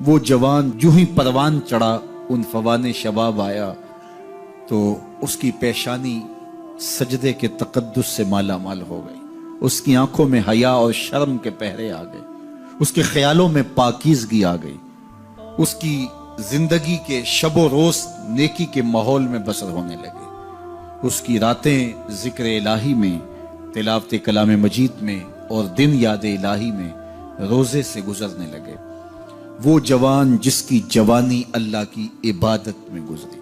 وہ جوان جو ہی پروان چڑھا ان فوان شباب آیا تو اس کی پیشانی سجدے کے تقدس سے مالا مال ہو گئی، اس کی آنکھوں میں حیا اور شرم کے پہرے آ گئے، اس کے خیالوں میں پاکیزگی آ گئی، اس کی زندگی کے شب و روز نیکی کے ماحول میں بسر ہونے لگے، اس کی راتیں ذکر الہی میں، تلاوت کلام مجید میں اور دن یاد الہی میں روزے سے گزرنے لگے۔ وہ جوان جس کی جوانی اللہ کی عبادت میں گزری،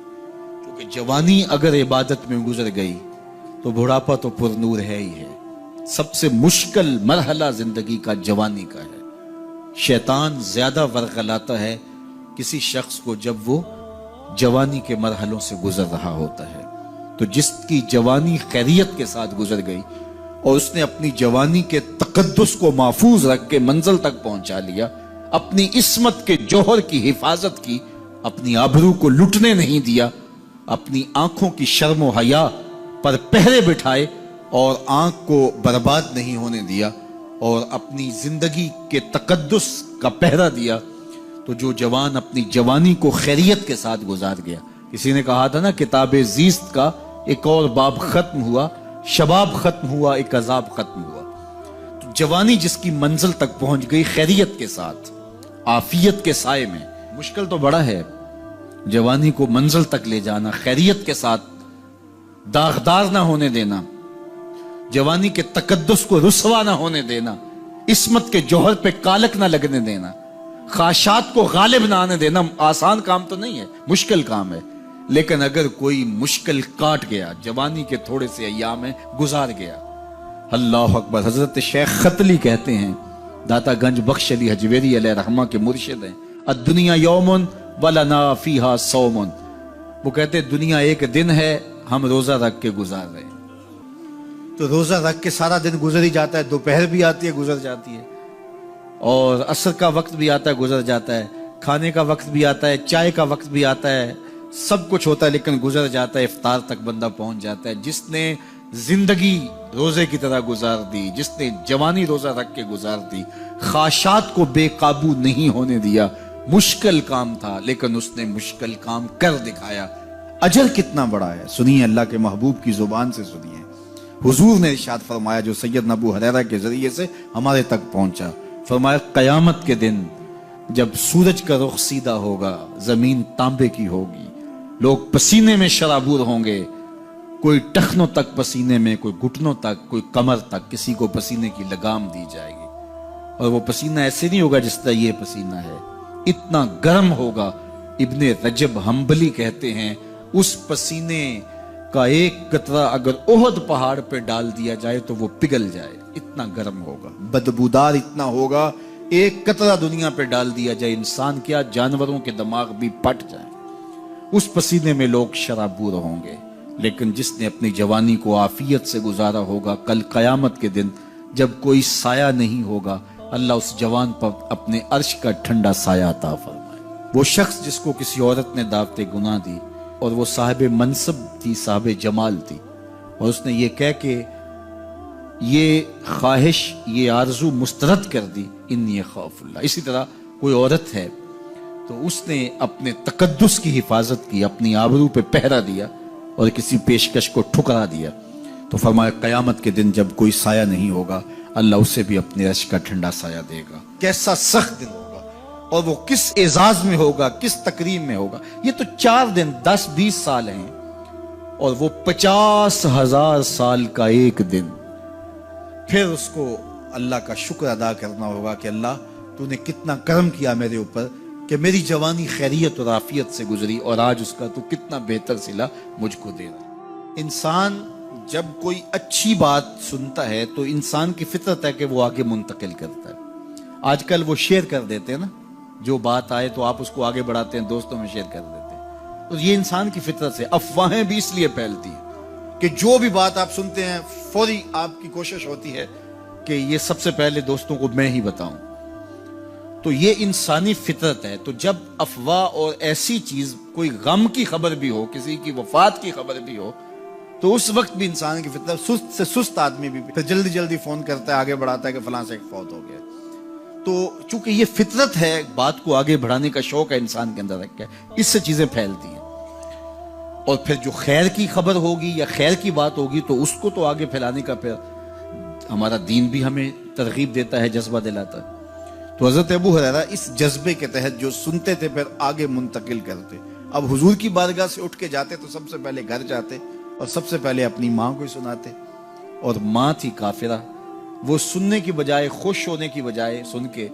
کیونکہ جوانی اگر عبادت میں گزر گئی تو بڑھاپا تو پر نور ہے ہی ہے۔ سب سے مشکل مرحلہ زندگی کا جوانی کا ہے۔ شیطان زیادہ ورغلاتا ہے کسی شخص کو جب وہ جوانی کے مرحلوں سے گزر رہا ہوتا ہے۔ تو جس کی جوانی خیریت کے ساتھ گزر گئی اور اس نے اپنی جوانی کے تقدس کو محفوظ رکھ کے منزل تک پہنچا لیا، اپنی عصمت کے جوہر کی حفاظت کی، اپنی آبرو کو لٹنے نہیں دیا، اپنی آنکھوں کی شرم و حیا پر پہرے بٹھائے اور آنکھ کو برباد نہیں ہونے دیا اور اپنی زندگی کے تقدس کا پہرا دیا، تو جو جوان اپنی جوانی کو خیریت کے ساتھ گزار گیا۔ کسی نے کہا تھا نا، کتاب زیست کا ایک اور باب ختم ہوا، شباب ختم ہوا، ایک عذاب ختم ہوا۔ تو جوانی جس کی منزل تک پہنچ گئی خیریت کے ساتھ، عافیت کے سائے میں۔ مشکل تو بڑا ہے جوانی کو منزل تک لے جانا، خیریت کے ساتھ، داغدار نہ ہونے دینا، جوانی کے تقدس کو رسوا نہ ہونے دینا، عصمت کے جوہر پہ کالک نہ لگنے دینا، خواہشات کو غالب نہ آنے دینا۔ آسان کام تو نہیں ہے، مشکل کام ہے، لیکن اگر کوئی مشکل کاٹ گیا، جوانی کے تھوڑے سے ایام میں گزار گیا، اللہ اکبر۔ حضرت شیخ خطلی کہتے ہیں، داتا گنج بخش علی حجویری علیہ رحمہ کے مرشد ہیں، الدنیا یوم ولنا فیہا صوم۔ وہ کہتے ہیں دنیا ایک دن ہے، ہم روزہ رکھ کے گزار رہے ہیں۔ تو روزہ رکھ کے سارا دن گزر ہی جاتا ہے، دوپہر بھی آتی ہے گزر جاتی ہے، اور عصر کا وقت بھی آتا ہے گزر جاتا ہے، کھانے کا وقت بھی آتا ہے، چائے کا وقت بھی آتا ہے، سب کچھ ہوتا ہے لیکن گزر جاتا ہے، افطار تک بندہ پہنچ جاتا ہے۔ جس نے زندگی روزے کی طرح گزار دی، جس نے جوانی روزہ رکھ کے گزار دی، خواہشات کو بے قابو نہیں ہونے دیا، مشکل کام تھا لیکن اس نے مشکل کام کر دکھایا۔ اجر کتنا بڑا ہے، سنیے اللہ کے محبوب کی زبان سے سنیے۔ حضور نے ارشاد فرمایا جو سیدنا ابو ہریرہ کے ذریعے سے ہمارے تک پہنچا، فرمایا قیامت کے دن جب سورج کا رخ سیدھا ہوگا، زمین تانبے کی ہوگی، لوگ پسینے میں شرابور ہوں گے، کوئی ٹخنوں تک پسینے میں، کوئی گھٹنوں تک، کوئی کمر تک، کسی کو پسینے کی لگام دی جائے گی، اور وہ پسینہ ایسے نہیں ہوگا جس طرح یہ پسینہ ہے، اتنا گرم ہوگا۔ ابن رجب حنبلی کہتے ہیں اس پسینے کا ایک قطرہ اگر احد پہاڑ پہ ڈال دیا جائے تو وہ پگھل جائے، اتنا گرم ہوگا، بدبودار اتنا ہوگا، ایک قطرہ دنیا پہ ڈال دیا جائے، انسان کیا جانوروں کے دماغ بھی پھٹ جائیں، اس پسینے میں لوگ شرابور ہوں گے۔ لیکن جس نے اپنی جوانی کو عافیت سے گزارا ہوگا، کل قیامت کے دن جب کوئی سایہ نہیں ہوگا، اللہ اس جوان پر اپنے عرش کا ٹھنڈا سایہ عطا فرمائے۔ وہ شخص جس کو کسی عورت نے دعوت گناہ دی اور وہ صاحب منصب تھی، صاحب جمال تھی، اور اس نے یہ کہہ کے یہ خواہش، یہ آرزو مسترد کر دی، انی خاف اللہ۔ اسی طرح کوئی عورت ہے تو اس نے اپنے تقدس کی حفاظت کی، اپنی آبرو پہ پہرا دیا اور کسی پیشکش کو ٹھکرا دیا، تو فرمایا قیامت کے دن جب کوئی سایہ نہیں ہوگا، اللہ اسے بھی اپنے عرش کا ٹھنڈا سایہ دے گا۔ کیسا سخت دن ہوگا، اور وہ کس اعزاز میں ہوگا، کس تکریم میں ہوگا۔ یہ تو 4 دن 10-20 سال ہیں، اور وہ 50,000 سال کا ایک دن۔ پھر اس کو اللہ کا شکر ادا کرنا ہوگا کہ اللہ تو نے کتنا کرم کیا میرے اوپر کہ میری جوانی خیریت اور عافیت سے گزری، اور آج اس کا تو کتنا بہتر صلہ مجھ کو دے رہا۔ انسان جب کوئی اچھی بات سنتا ہے تو انسان کی فطرت ہے کہ وہ آگے منتقل کرتا ہے۔ آج کل وہ شیئر کر دیتے ہیں نا، جو بات آئے تو آپ اس کو آگے بڑھاتے ہیں، دوستوں میں شیئر کر دیتے ہیں۔ تو یہ انسان کی فطرت سے افواہیں بھی اس لیے پھیلتی ہیں کہ جو بھی بات آپ سنتے ہیں فوری آپ کی کوشش ہوتی ہے کہ یہ سب سے پہلے دوستوں کو میں ہی بتاؤں۔ تو یہ انسانی فطرت ہے۔ تو جب افواہ اور ایسی چیز، کوئی غم کی خبر بھی ہو، کسی کی وفات کی خبر بھی ہو، تو اس وقت بھی انسان کی فطرت، سست سے سست آدمی بھی پھر جلدی جلدی فون کرتا ہے، آگے بڑھاتا ہے کہ فلاں سے ایک فوت ہو گیا۔ تو چونکہ یہ فطرت ہے، بات کو آگے بڑھانے کا شوق ہے انسان کے اندر رکھا ہے، اس سے چیزیں پھیلتی ہیں، اور پھر جو خیر کی خبر ہوگی یا خیر کی بات ہوگی تو اس کو تو آگے پھیلانے کا پھر ہمارا دین بھی ہمیں ترغیب دیتا ہے، جذبہ دلاتا ہے۔ تو حضرت ابو ہریرہ اس جذبے کے تحت جو سنتے تھے پھر آگے منتقل کرتے۔ اب حضور کی بارگاہ سے اٹھ کے جاتے تو سب سے پہلے گھر جاتے اور سب سے پہلے اپنی ماں کو سناتے، اور ماں تھی کافرہ، وہ سننے کی بجائے، خوش ہونے کی بجائے سن کے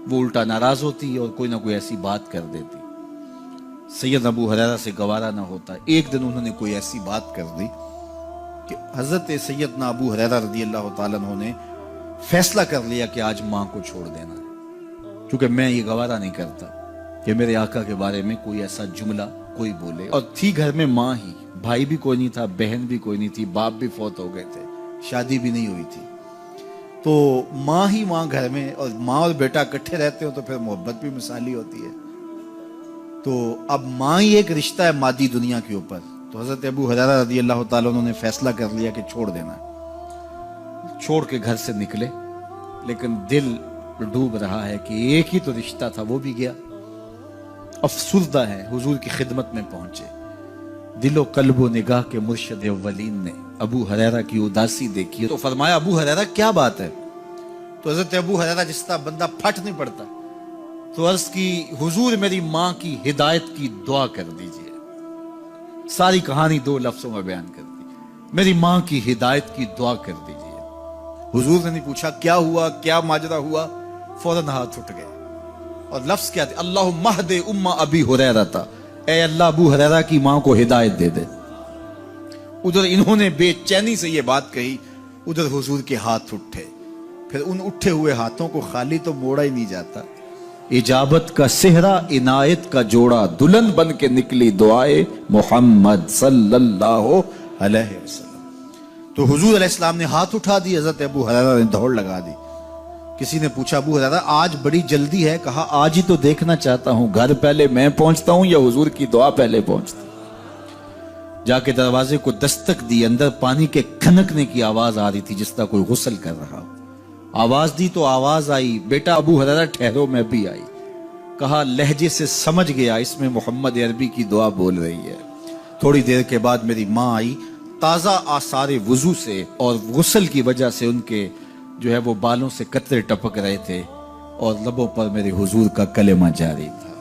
وہ الٹا ناراض ہوتی اور کوئی نہ کوئی ایسی بات کر دیتی۔ سید ابو ہریرہ سے گوارا نہ ہوتا، ایک دن انہوں نے کوئی ایسی بات کر دی کہ حضرت سیدنا ابو ہریرہ رضی اللہ تعالیٰ عنہ نے فیصلہ کر لیا کہ آج ماں کو چھوڑ دینا ہے، کیونکہ میں یہ گوارا نہیں کرتا کہ میرے آقا کے بارے میں کوئی ایسا جملہ کوئی بولے۔ اور تھی گھر میں ماں ہی، بھائی بھی کوئی نہیں تھا، بہن بھی کوئی نہیں تھی، باپ بھی فوت ہو گئے تھے، شادی بھی نہیں ہوئی تھی، تو ماں ہی ماں گھر میں، اور ماں اور بیٹا اکٹھے رہتے ہو تو پھر محبت بھی مثالی ہوتی ہے۔ تو اب ماں ہی ایک رشتہ ہے مادی دنیا کے اوپر، تو حضرت ابو ہریرہ رضی اللہ تعالیٰ عنہ نے فیصلہ کر لیا کہ چھوڑ دینا ہے۔ چھوڑ کے گھر سے نکلے، لیکن دل ڈوب رہا ہے کہ ایک ہی تو رشتہ تھا، وہ بھی گیا۔ افسردہ ہے، حضور کی خدمت میں پہنچے، دل و قلب و نگاہ کے مرشد اولین نے ابو ہریرہ کی اداسی دیکھی تو فرمایا ابو ہریرہ کیا بات ہے؟ تو حضرت ابو ہریرہ جس طرح بندہ پھٹ نہیں پڑتا، تو عرض کی حضور میری ماں کی ہدایت کی دعا کر دیجئے۔ ساری کہانی 2 لفظوں میں بیان کر دی، میری ماں کی ہدایت کی دعا کر دیجئے۔ حضور نے نہیں پوچھا کیا ہوا، کیا ماجرا ہوا، فوراً ہاتھ اٹھ گئے، اور لفظ کیا تھے؟ اللہم اہد ام ابی ہریرہ تھا، اے اللہ ابو ہریرہ کی ماں کو ہدایت دے دے۔ ادھر انہوں نے بے چینی سے یہ بات کہی، ادھر حضور کے ہاتھ اٹھے، پھر ان اٹھے ہوئے ہاتھوں کو خالی تو موڑا ہی نہیں جاتا۔ اجابت کا صحرا، عنایت کا جوڑا، دلہن بن کے نکلی دعائے محمد صلی اللہ علیہ وسلم۔ تو حضور علیہ السلام نے ہاتھ اٹھا دی، حضرت ابو ہریرہ نے دوڑ لگا دی۔ کسی نے پوچھا ابو ہریرہ آج بڑی جلدی ہے؟ کہا آج ہی تو دیکھنا چاہتا ہوں، گھر پہلے میں پہنچتا ہوں یا حضور کی دعا پہلے پہنچتی؟ جا کے دروازے کو دستک دی، اندر پانی کے کھنکنے کی آواز آ رہی تھی جس طرح کوئی غسل کر رہا ہو۔ آواز دی تو آواز آئی، بیٹا ابو ہریرہ ٹھہرو، میں بھی آئی۔ کہا لہجے سے سمجھ گیا اس میں محمد عربی کی دعا بول رہی ہے۔ تھوڑی دیر کے بعد میری ماں آئی، تازہ آثار وضو سے اور غسل کی وجہ سے ان کے جو ہے وہ بالوں سے قطرے ٹپک رہے تھے، اور لبوں پر میرے حضور کا کلمہ جاری تھا۔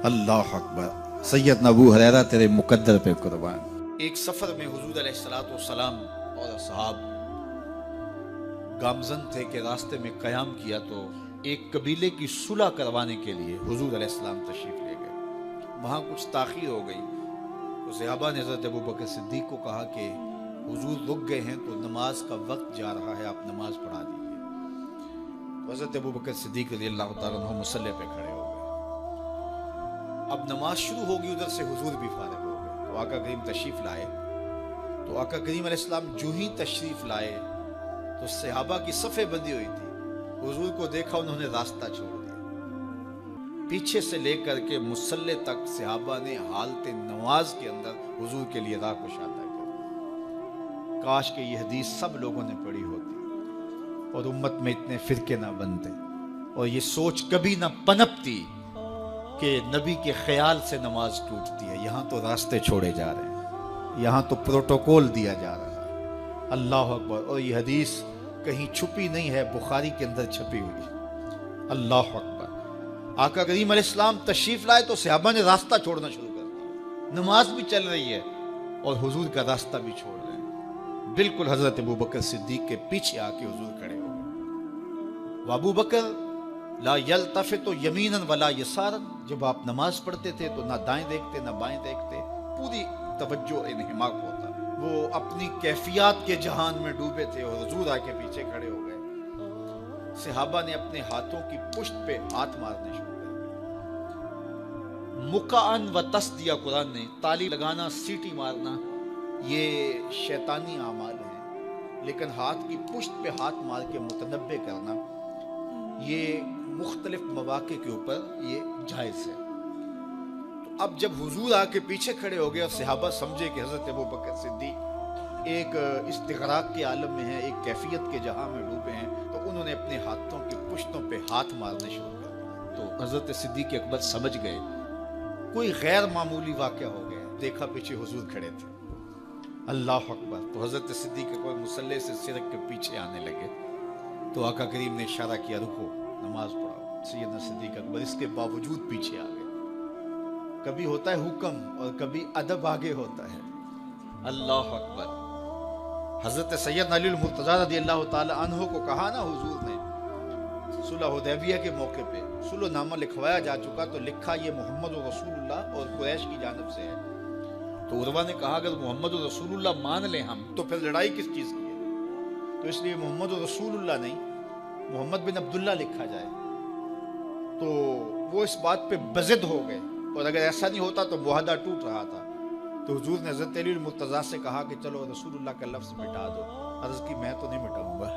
اللہ اکبر، سیدنا ابو ہریرہ تیرے مقدر پہ قربان۔ ایک سفر میں حضور علیہ السلام اور اصحاب گامزن تھے کہ راستے میں قیام کیا، تو ایک قبیلے کی صلح کروانے کے لیے حضور علیہ السلام تشریف لے گئے۔ وہاں کچھ تاخیر ہو گئی تو صحابہ نے حضرت ابوبکر صدیق کو کہا کہ حضور رک گئے ہیں تو نماز کا وقت جا رہا ہے، آپ نماز پڑھا دیجیے۔ تو حضرت ابوبکر صدیق رضی اللہ تعالیٰ عنہ مصلی پہ کھڑے ہو گئے۔ اب نماز شروع ہوگی، ادھر سے حضور بھی فارغ ہو گئے، تو آقا کریم تشریف لائے۔ تو آقا کریم علیہ السلام جو ہی تشریف لائے تو صحابہ کی صفیں بندی ہوئی تھی، حضور کو دیکھا، انہوں نے راستہ چھوڑ دیا۔ پیچھے سے لے کر کے مصلی تک صحابہ نے حالت نماز کے اندر حضور کے لیے راہ کشادہ کر دی۔ کاش کہ یہ حدیث سب لوگوں نے پڑھی ہوتی اور امت میں اتنے فرقے نہ بنتے، اور یہ سوچ کبھی نہ پنپتی کہ نبی کے خیال سے نماز ٹوٹتی ہے۔ یہاں تو راستے چھوڑے جا رہے ہیں، یہاں تو پروٹوکول دیا جا رہا ہے۔ اللہ اکبر، اور یہ حدیث کہیں چھپی نہیں ہے، بخاری کے اندر چھپی ہوئی۔ اللہ اکبر، آقا کریم علیہ السلام تشریف لائے تو صحابہ نے راستہ چھوڑنا شروع کر دیا۔ نماز بھی چل رہی ہے اور حضور کا راستہ بھی چھوڑ رہے ہیں۔ بالکل حضرت ابوبکر صدیق کے پیچھے آ کے حضور کھڑے ہو گئے۔ وابو بکر لا یلتفت یمینا ولا یسارا، جب آپ نماز پڑھتے تھے تو نہ دائیں دیکھتے نہ بائیں دیکھتے، پوری توجہ انہماک ہوتا۔ وہ اپنی کیفیات کے جہان میں ڈوبے تھے اور حضور آ کے پیچھے کھڑے ہو گئے۔ صحابہ نے اپنے ہاتھوں کی پشت پہ ہاتھ مارنے شروع کر دیے۔ مکعن و تصدیہ، قرآن نے تالی لگانا، سیٹی مارنا، یہ شیطانی اعمال ہیں، لیکن ہاتھ کی پشت پہ ہاتھ مار کے متنبع کرنا یہ مختلف مواقع کے اوپر یہ جائز ہے۔ تو اب جب حضور آ کے پیچھے کھڑے ہو گئے اور صحابہ سمجھے کہ حضرت ابوبکر صدیق ایک استغراق کے عالم میں ہیں، ایک کیفیت کے جہاں میں ڈوبے ہیں، تو انہوں نے اپنے ہاتھوں کی پشتوں پہ ہاتھ مارنے شروع کر دیے۔ تو حضرت صدیق اکبر سمجھ گئے کوئی غیر معمولی واقعہ ہو گیا۔ دیکھا پیچھے حضور کھڑے تھے، اللہ اکبر۔ تو حضرت صدیق اکبر مصلی سے سرک کے پیچھے آنے لگے، تو آقا کریم نے اشارہ کیا رکو، نماز پڑھاؤ۔ سیدنا صدیق اکبر اس کے باوجود پیچھے آ گئے۔ کبھی ہوتا ہے حکم اور کبھی ادب آگے ہوتا ہے، اللہ اکبر۔ حضرت سیدنا علی المرتضیٰ رضی اللہ تعالی عنہ کو کہا نا حضور نے صلح حدیبیہ کے موقع پہ، صلح نامہ لکھوایا جا چکا، تو لکھا یہ محمد رسول اللہ اور قریش کی جانب سے ہے۔ تو عروہ نے کہا اگر محمد رسول اللہ مان لیں ہم تو پھر لڑائی کس چیز کی ہے؟ تو اس لیے محمد رسول اللہ نہیں، محمد بن عبداللہ لکھا جائے۔ تو وہ اس بات پہ بضد ہو گئے، اور اگر ایسا نہیں ہوتا تو معاہدہ ٹوٹ رہا تھا۔ تو حضور نے حضرت علی المرتضیٰ سے کہا کہ چلو رسول اللہ کا لفظ مٹا دو۔ عرض کی میں تو نہیں مٹاؤں گا،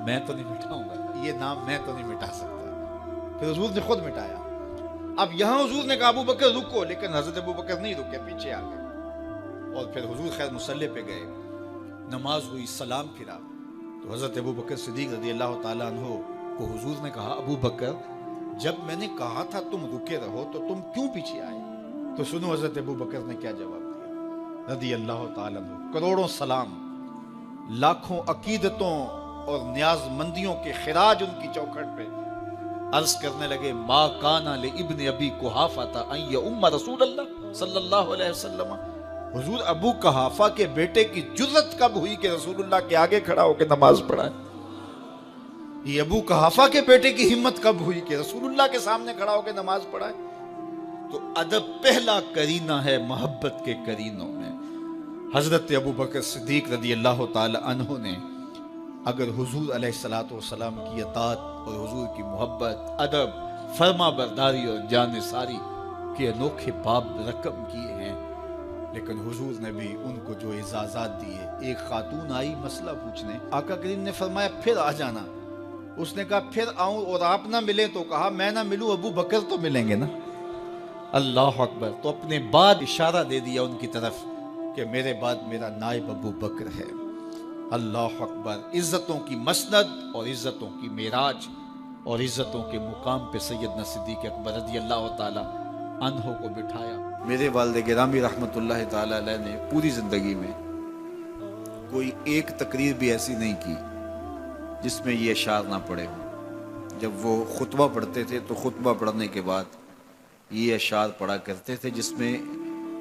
میں تو نہیں مٹاؤں گا، یہ نام میں تو نہیں مٹا سکتا۔ پھر حضور نے خود مٹایا۔ اب یہاں حضور نے کہا ابو بکر رکو، لیکن حضرت ابو بکر نہیں رکے، پیچھے آ گئے۔ اور پھر حضور خیر مصلی پہ گئے، نماز ہوئی، سلام پھرا۔ تو حضرت ابو بکر صدیق رضی اللہ تعالیٰ عنہ کو حضور نے کہا ابو بکر جب میں نے کہا تھا تم رکے رہو تو تم کیوں پیچھے آئے؟ تو سنو حضرت ابو بکر نے کیا جواب دیا رضی اللہ تعالیٰ عنہ۔ کروڑوں سلام، لاکھوں عقیدتوں اور نیاز مندیوں کے خراج ان کی چوکھٹ پہ عرض کرنے لگے ما کان لابن ابی قحافہ ان یؤم رسول اللہ صلی اللہ علیہ وسلم۔ حضور ابو قحافہ کے بیٹے کی جرت کب ہوئی کہ رسول اللہ کے آگے کھڑا ہو کے نماز پڑھائے؟ یہ ابو قحافہ کے بیٹے کی ہمت کب ہوئی کہ رسول اللہ کے سامنے کھڑا ہو کے نماز پڑھائے؟ تو ادب پہلا کرینہ ہے محبت کے کرینوں میں۔ حضرت ابو بکر صدیق رضی اللہ تعالی عنہ نے اگر حضور علیہ الصلوۃ والسلام کی اطاعت اور حضور کی محبت، ادب، فرما برداری اور جان ساری کے انوکھے باب رقم کیے ہیں، لیکن حضور نے بھی ان کو جو اعزازات دیے۔ ایک خاتون آئی مسئلہ پوچھنے، آقا کریم نے فرمایا پھر آ جانا۔ اس نے کہا پھر آؤں اور آپ نہ ملیں؟ تو کہا میں نہ ملوں ابو بکر تو ملیں گے نا، اللہ اکبر۔ تو اپنے بعد اشارہ دے دیا ان کی طرف کہ میرے بعد میرا نائب ابو بکر ہے، اللہ اکبر۔ عزتوں کی مسند اور عزتوں کی معراج اور عزتوں کے مقام پہ سیدنا صدیق اکبر رضی اللہ تعالی عنہ کو بٹھایا۔ میرے والد گرامی رحمت اللہ تعالی علیہ نے پوری زندگی میں کوئی ایک تقریر بھی ایسی نہیں کی جس میں یہ اشعار نہ پڑے ہوں۔ جب وہ خطبہ پڑھتے تھے تو خطبہ پڑھنے کے بعد یہ اشعار پڑھا کرتے تھے، جس میں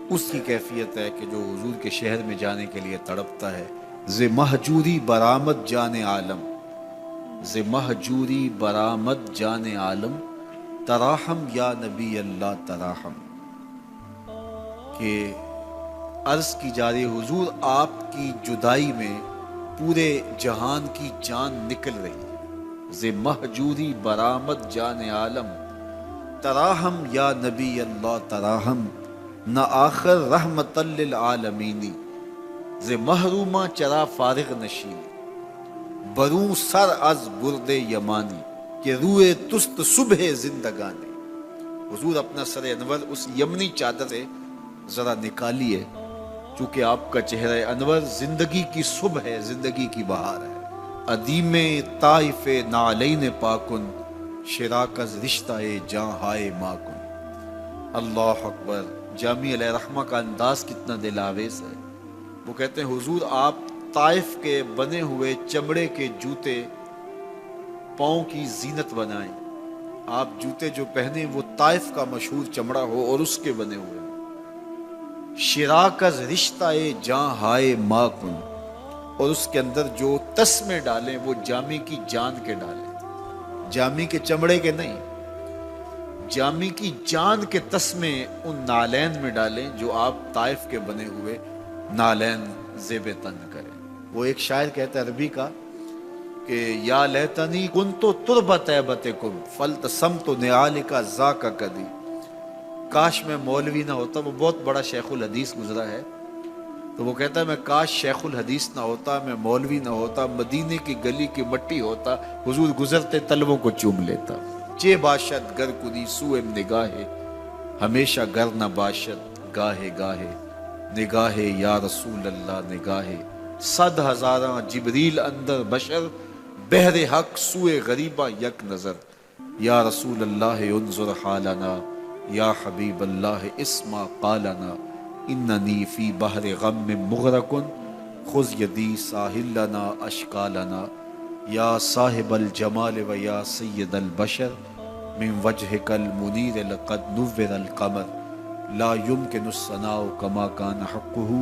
اس کی کیفیت ہے کہ جو حضور کے شہر میں جانے کے لیے تڑپتا ہے۔ ز مہجوری برآمد جان عالم، ز مہجوری برآمد جان عالم، تراحم یا نبی اللہ تراحم۔ کہ عرض کی جا رہی حضور آپ کی جدائی میں پورے جہان کی جان نکل رہی۔ ز مہجوری برآمد جان عالم، تراحم یا نبی اللہ تراحم، نہ آخر رحمت للعالمین، ز محرومہ چرا فارغ نشین، بروں سر از برد یمانی، کہ روئے تست صبح زندگانی۔ حضور اپنا سر انور اس یمنی چادر سے ذرا نکالیے، چونکہ آپ کا چہرہ انور زندگی کی صبح ہے، زندگی کی بہار ہے۔ ادیم طائف نعلین پاکن، شراکز رشتہ جاں ہائے ماکن۔ اللہ اکبر۔ جامی علیہ رحمہ کا انداز کتنا دل آویز ہے۔ وہ کہتے ہیں حضور آپ طائف کے بنے ہوئے چمڑے کے جوتے پاؤں کی زینت بنائیں۔ آپ جوتے جو پہنے وہ طائف کا مشہور چمڑا ہو اور اس کے بنے ہوئے۔ شراکز رشتہ جاں ہائے ماکن، اور اس کے اندر جو تسمے ڈالیں وہ جامی کی جان کے ڈالیں، جامی کے چمڑے کے نہیں، جامی کی جان کے تسمے ان نالین میں ڈالیں جو آپ طائف کے بنے ہوئے نالین زیب تن کریں۔ وہ ایک شاعر کہتا ہے عربی کا کہ یا لیتنی کنتو تربت ایبتکم فلتسمت نعالک ذاک کدی۔ کاش میں مولوی نہ ہوتا، وہ بہت بڑا شیخ الحدیث گزرا ہے، تو وہ کہتا ہے میں کاش شیخ الحدیث نہ ہوتا، میں مولوی نہ ہوتا، مدینے کی گلی کی مٹی ہوتا، حضور گزرتے تلووں کو چوم لیتا۔ چے باشد گر کنی سوئم نگاہے، ہمیشہ گر نہ باشد گاہے گاہے، نگاہ یا رسول اللہ نگاہ، 100,000 جبریل اندر بشر، بحر حق سوئے غریبہ یک نظر، یا رسول اللہ انظر حالنا، یا حبیب اللہ اسمع قالنا، اننی فی بحر غم مغرق خذ یدی ساحل لنا اشکالنا، یا صاحب الجمال و یا سید البشر من وجهک المنیر لقد نور القمر، لا یمکن الثناء کما کان حقہ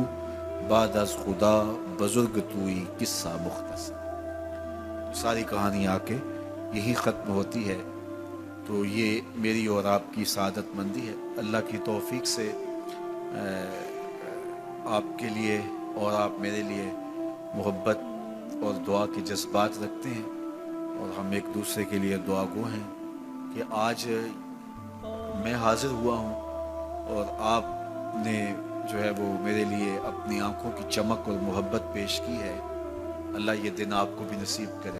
بعد از خدا بزرگ توئی قصہ مختصر۔ ساری کہانی آ کے یہی ختم ہوتی ہے۔ تو یہ میری اور آپ کی سعادت مندی ہے۔ اللہ کی توفیق سے آپ کے لیے اور آپ میرے لیے محبت اور دعا کے جذبات رکھتے ہیں، اور ہم ایک دوسرے کے لیے دعا گو ہیں کہ آج میں حاضر ہوا ہوں اور آپ نے جو ہے وہ میرے لیے اپنی آنکھوں کی چمک اور محبت پیش کی ہے۔ اللہ یہ دن آپ کو بھی نصیب کرے۔